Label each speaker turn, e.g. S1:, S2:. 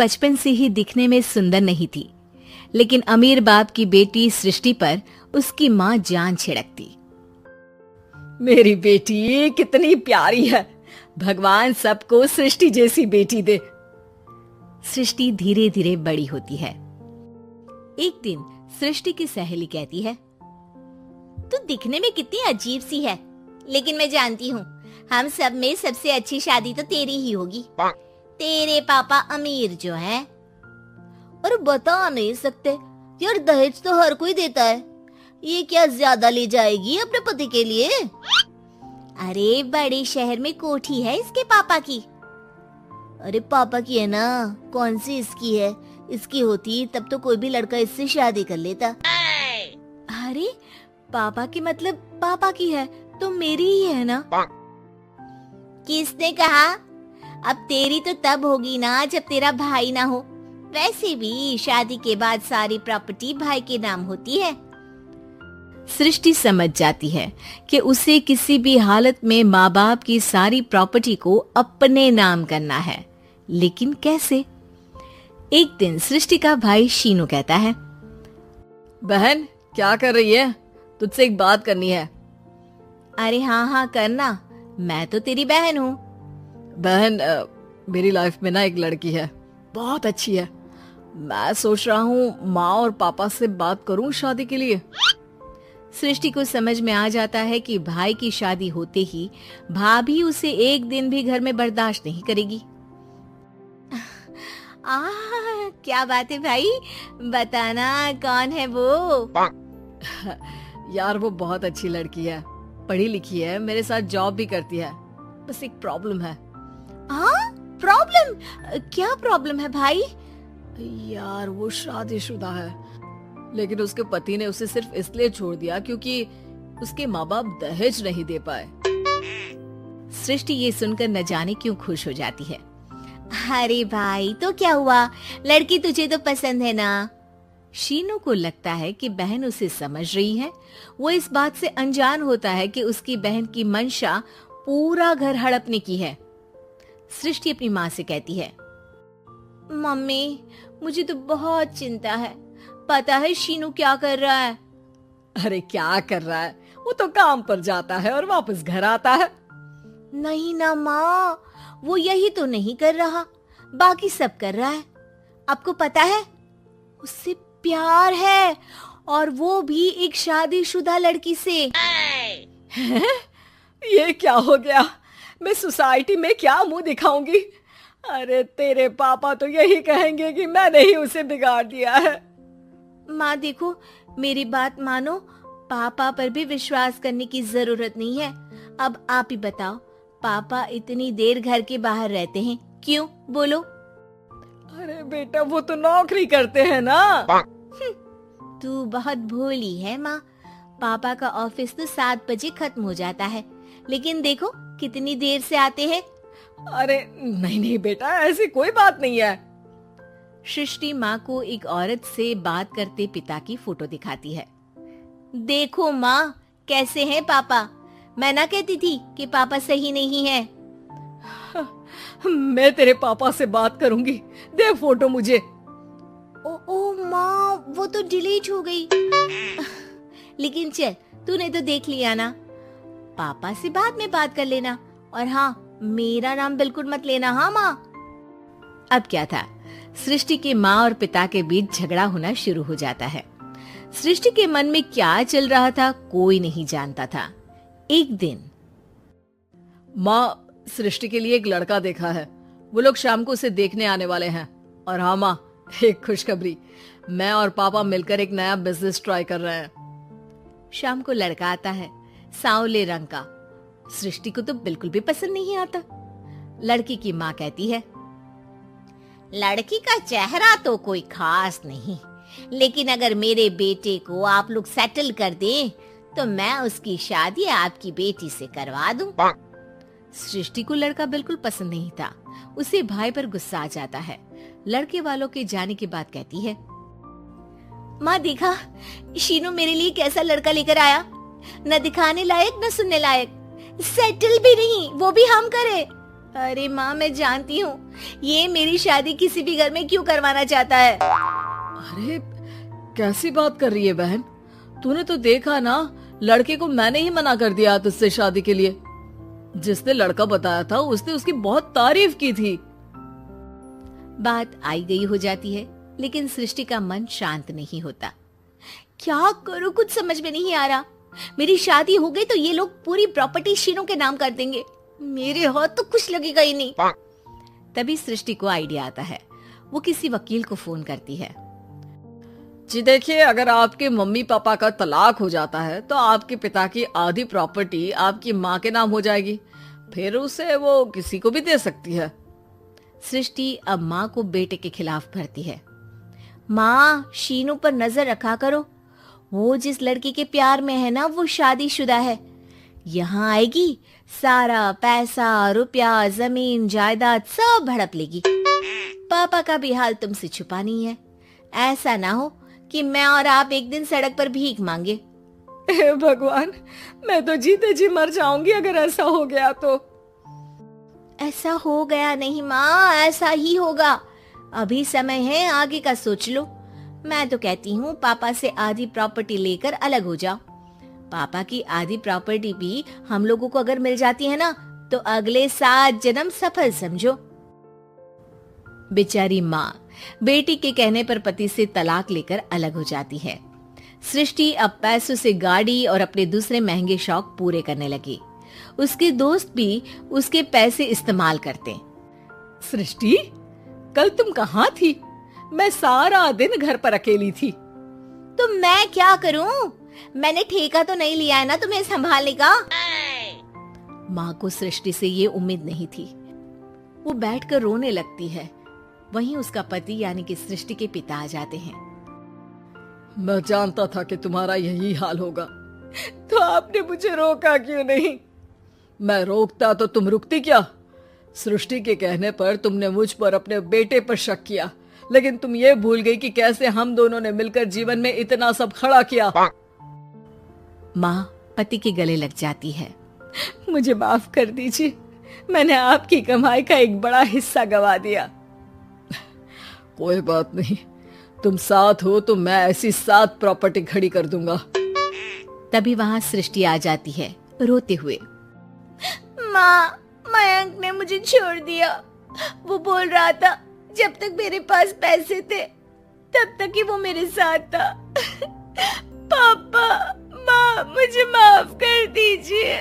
S1: बचपन से ही दिखने में सुंदर नहीं थी, लेकिन अमीर बाप की बेटी सृष्टि पर उसकी माँ जान छिड़कती।
S2: मेरी बेटी कितनी प्यारी है, भगवान सबको सृष्टि जैसी बेटी दे।
S1: सृष्टि धीरे धीरे बड़ी होती है। एक दिन सृष्टि की सहेली कहती है,
S3: तू दिखने में कितनी अजीब सी है, लेकिन मैं जानती हूँ हम सब में सबसे अच्छी शादी तो तेरी ही होगी। तेरे पापा अमीर जो है। और बता नहीं सकते यार, दहेज तो हर कोई देता है, ये क्या ज्यादा ले जाएगी अपने पति के लिए? अरे बड़े शहर में कोठी है इसके पापा की। अरे पापा की है ना, कौन सी इसकी है? इसकी होती तब तो कोई भी लड़का इससे शादी कर लेता।
S1: अरे पापा की मतलब पापा की है तो मेरी ही है ना?
S3: किसने कहा? अब तेरी तो तब होगी ना जब तेरा भाई ना हो। वैसे भी शादी के बाद सारी प्रॉपर्टी भाई के नाम होती है।
S1: सृष्टि समझ जाती है कि उसे किसी भी हालत में माँ बाप की सारी प्रॉपर्टी को अपने नाम करना है, लेकिन कैसे? एक दिन सृष्टि का भाई शीनू कहता है,
S2: बहन क्या कर रही है? तुझसे एक बात करनी है।
S1: अरे हाँ हाँ करना, मैं तो तेरी बहन हूँ।
S2: बहन मेरी लाइफ में ना एक लड़की है, बहुत अच्छी है। मैं सोच रहा हूँ माँ और पापा से बात करूँ शादी के लिए।
S1: सृष्टि को समझ में आ जाता है कि भाई की शादी होते ही भाभी उसे एक दिन भी घर में बर्दाश्त नहीं करेगी। क्या बात है भाई, बताना कौन है वो?
S2: यार वो बहुत अच्छी लड़की है, पढ़ी लिखी है, मेरे साथ जॉब भी करती है। बस एक प्रॉब्लम है।
S1: प्रॉब्लम? क्या प्रॉब्लम है भाई?
S2: यार वो शादीशुदा है, लेकिन उसके पति ने उसे सिर्फ इसलिए छोड़ दिया क्योंकि उसके माँ बाप दहेज नहीं दे पाए।
S1: सृष्टि ये सुनकर न जाने क्यों खुश हो जाती है।
S3: अरे भाई तो क्या हुआ, लड़की तुझे तो पसंद है ना?
S1: शीनू को लगता है कि बहन उसे समझ रही है। वो इस बात से अनजान होता है कि उसकी बहन की मंशा पूरा घर हड़पने की है। सृष्टि अपनी माँ से कहती है,
S3: मम्मी मुझे तो बहुत चिंता है। पता है शीनू क्या कर रहा है?
S2: अरे क्या कर रहा है? वो तो काम पर जाता है और वापस घर आता है।
S3: नहीं ना माँ, वो यही तो नहीं कर रहा, बाकी सब कर रहा है। आपको पता है उससे प्यार है, और वो भी एक शादीशुदा लड़की से।
S2: ये क्या हो गया? मैं सोसाइटी में क्या मुंह दिखाऊंगी? अरे तेरे पापा तो यही कहेंगे कि मैंने ही उसे बिगाड़ दिया है।
S3: माँ देखो, मेरी बात मानो, पापा पर भी विश्वास करने की जरूरत नहीं है। अब आप ही बताओ, पापा इतनी देर घर के बाहर रहते हैं क्यों? बोलो।
S2: अरे बेटा वो तो नौकरी करते हैं ना।
S3: तू बहुत भोली है माँ। पापा का ऑफिस तो 7 बजे खत्म हो जाता है, लेकिन देखो कितनी देर से आते हैं।
S2: अरे नहीं नहीं बेटा, ऐसी कोई बात नहीं है।
S1: सृष्टि माँ को एक औरत से बात करते पिता की फोटो दिखाती है।
S3: देखो माँ कैसे हैं पापा। मैं ना कहती थी कि पापा सही नहीं है।
S2: मैं तेरे पापा से बात करूंगी, दे फोटो मुझे।
S3: ओ माँ, वो तो डिलीट हो गई। लेकिन चल, तूने तो देख लिया ना। पापा से बाद में बात कर लेना, और हाँ मेरा नाम बिल्कुल मत लेना। हाँ माँ।
S1: अब क्या था, सृष्टि के माँ और पिता के बीच झगड़ा होना शुरू हो जाता है। सृष्टि के मन में क्या चल रहा था कोई नहीं जानता था। एक दिन,
S2: माँ सृष्टि के लिए एक लड़का देखा है, वो लोग शाम को उसे देखने आने वाले हैं। और हाँ माँ, एक खुशखबरी, मैं और पापा मिलकर एक नया बिजनेस ट्राई कर रहे हैं।
S1: शाम को लड़का आता है, सांवले रंग का। सृष्टि को तो बिल्कुल भी पसंद नहीं आता। लड़की की माँ कहती है,
S3: लड़की का चेहरा तो कोई खास नहीं, लेकिन अगर मेरे बेटे को आप लोग सेटल कर दें तो मैं उसकी शादी आपकी बेटी से करवा दूं।
S1: सृष्टि को लड़का बिल्कुल पसंद नहीं था। उसे भाई पर गुस्सा आ जाता है। लड़के वालों के जाने के बाद कहती है,
S3: माँ देखा शीनू मेरे लिए कैसा लड़का लेकर आया, न दिखाने लायक न सुनने लायक, सेटल भी नहीं, वो भी हम करे। अरे माँ मैं जानती हूँ ये मेरी शादी किसी भी घर में क्यों करवाना चाहता है?
S2: अरे कैसी बात कर रही है बहन, तूने तो देखा ना, लड़के को मैंने ही मना कर दिया तुझसे शादी के लिए। जिसने लड़का बताया था उसने उसकी बहुत तारीफ की थी।
S1: बात आई गई हो जाती है, लेकिन सृष्टि का मन शांत नहीं होता।
S3: क्या करूं, कुछ समझ में नहीं आ रहा। मेरी शादी हो गई तो ये लोग पूरी प्रॉपर्टी शीनू के नाम कर देंगे, मेरे हाथ तो कुछ लगेगा ही नहीं।
S1: तभी सृष्टि को आइडिया आता है। वो किसी वकील को फोन करती है।
S2: जी देखिए, अगर आपके मम्मी पापा का तलाक हो जाता है तो आपके पिता की आधी प्रॉपर्टी आपकी माँ के नाम हो जाएगी, फिर उसे वो किसी को भी दे सकती है।
S1: सृष्टि अब माँ को बेटे के खिलाफ भरती है।
S3: माँ, शीनू पर नजर रखा करो, वो जिस लड़की के प्यार में है ना वो शादीशुदा है। यहाँ आएगी, सारा पैसा, रुपया, जमीन, जायदाद सब हड़प लेगी। पापा का भी हाल तुमसे छुपा नहीं है। ऐसा ना हो कि मैं और आप एक दिन सड़क पर भीख मांगे।
S2: हे भगवान, मैं तो जीते जी मर जाऊंगी अगर ऐसा हो गया तो।
S3: ऐसा हो गया नहीं माँ, ऐसा ही होगा। अभी समय है, आगे का सोच लो। मैं तो कहती हूँ पापा से आधी प्रॉपर्टी लेकर अलग हो जाओ। पापा की आधी प्रॉपर्टी भी हम लोगों को अगर मिल जाती है ना तो अगले 7 जन्म सफल समझो।
S1: बेचारी माँ बेटी के कहने पर पति से तलाक लेकर अलग हो जाती है। सृष्टि अब पैसों से गाड़ी और अपने दूसरे महंगे शौक पूरे करने लगी। उसके दोस्त भी उसके पैसे इस्तेमाल करते।
S2: सृष्टि, कल तुम कहाँ थी? मैं सारा दिन घर पर अकेली थी।
S3: तो मैं क्या करूं? मैंने ठेका तो नहीं लिया है ना तुम्हें संभालने का।
S1: माँ को सृष्टि से ये उम्मीद नहीं थी। वो बैठकर रोने लगती है। वहीं उसका पति यानी कि सृष्टि के पिता आ जाते हैं।
S2: मैं जानता था कि तुम्हारा यही हाल होगा, तो आपने मुझे रोका क्यों नहीं? मैं रोकता तो तुम रुकती क्या? सृष्टि के कहने पर तुमने मुझ पर अपने बेटे पर शक किया, लेकिन तुम ये भूल गई कि कैसे हम दोनों ने मिलकर जीवन में इतना सब खड़ा किया।
S1: माँ पति के गले लग जाती है।
S2: मुझे माफ कर दीजिए, मैंने आपकी कमाई का एक बड़ा हिस्सा गवा दिया। कोई बात नहीं, तुम साथ हो तो मैं ऐसी 7 प्रॉपर्टी खड़ी कर दूंगा।
S1: तभी वहां सृष्टि आ जाती है रोते हुए।
S3: माँ, मयंक ने मुझे छोड़ दिया। वो बोल रहा था जब तक मेरे पास पैसे थे तब तक ही वो मेरे साथ था। पापा, माँ, मुझे माफ कर दीजिए।